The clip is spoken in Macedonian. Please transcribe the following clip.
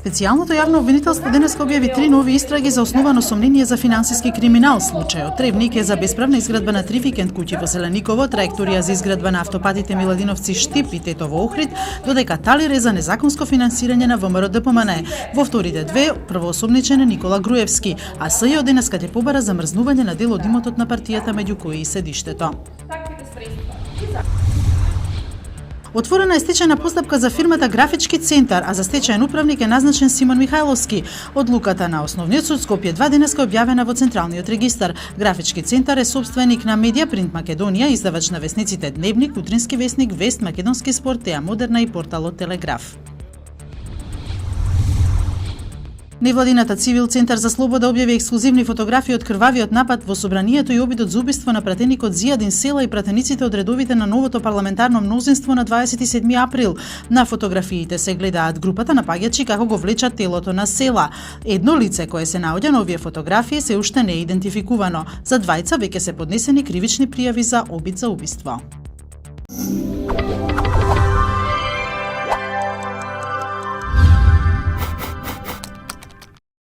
Специјалното јавно обвинителство денеска објави 3 нови истраги за основано сомнение за финансиски криминал. Случајот Требник е за бесправна изградба на 3 викенд куќи во Зелениково, траекторија за изградба на автопатите Миладиновци Штип и Тетово Охрид, додека Талир е за незаконско финансирање на ВМРО ДПМН. Во вторите две првоосомничен е Никола Груевски, а СЈО денеска ќе побара замрзнување на дел од имотот на партијата меѓу кои и седиштето. Отворена е стечајна постапка за фирмата Графички центар, а за стечајен управник е назначен Симон Михајловски. Одлуката на Основниот суд Скопје 2 денеска објавена во Централниот регистар. Графички центар е собственик на Медија Принт Македонија, издавач на весниците Дневник, Утрински весник, Вест, Македонски спорт, Теа Модерна и порталот Телеграф. Невладината Цивил Центар за слобода објави ексклузивни фотографии од крвавиот напад во собранието и обидот за убиство на пратеникот Зијадин Села и пратениците од редовите на новото парламентарно мнозинство на 27 април. На фотографиите се гледаат групата напаѓачи како го влечат телото на Села. Едно лице кое се наоѓа на овие фотографии се уште не е идентификувано. За двајца веќе се поднесени кривични пријави за обид за убиство.